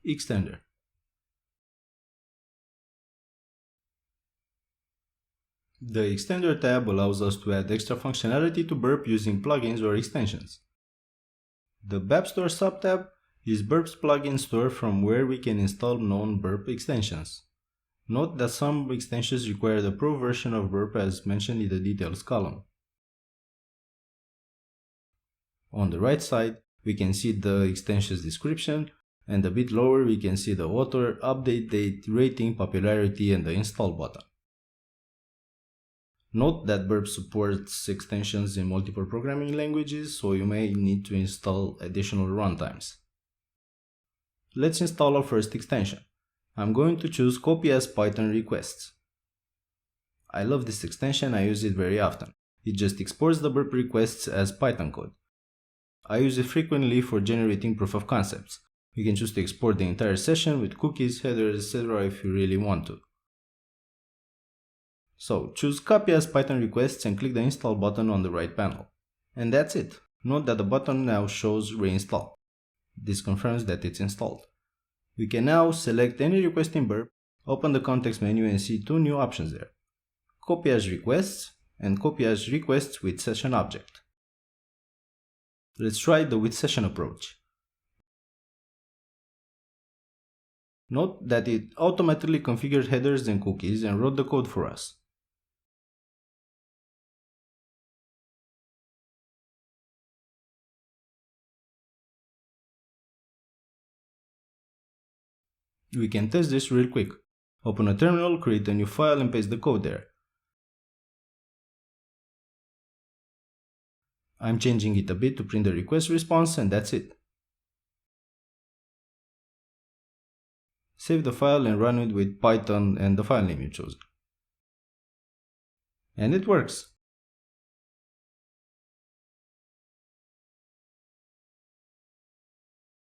Extender. The Extender tab allows us to add extra functionality to Burp using plugins or extensions. The BAP Store subtab is Burp's plugin store from where we can install known Burp extensions. Note that some extensions require the Pro version of Burp as mentioned in the details column. On the right side, we can see the extension's description, and a bit lower we can see the author, update date, rating, popularity, and the install button. Note that Burp supports extensions in multiple programming languages, so you may need to install additional runtimes. Let's install our first extension. I'm going to choose Copy as Python Requests. I love this extension, I use it very often. It just exports the Burp requests as Python code. I use it frequently for generating proof of concepts. You can choose to export the entire session with cookies, headers, etc. if you really want to. So choose Copy as Python Requests and click the install button on the right panel. And that's it. Note that the button now shows reinstall. This confirms that it's installed. We can now select any request in Burp, open the context menu and see two new options there. Copy as Requests and Copy as Requests with Session Object. Let's try the with session approach. Note that it automatically configured headers and cookies and wrote the code for us. We can test this real quick. Open a terminal, create a new file and paste the code there. I'm changing it a bit to print the request response and that's it. Save the file and run it with Python and the file name you chose. And it works.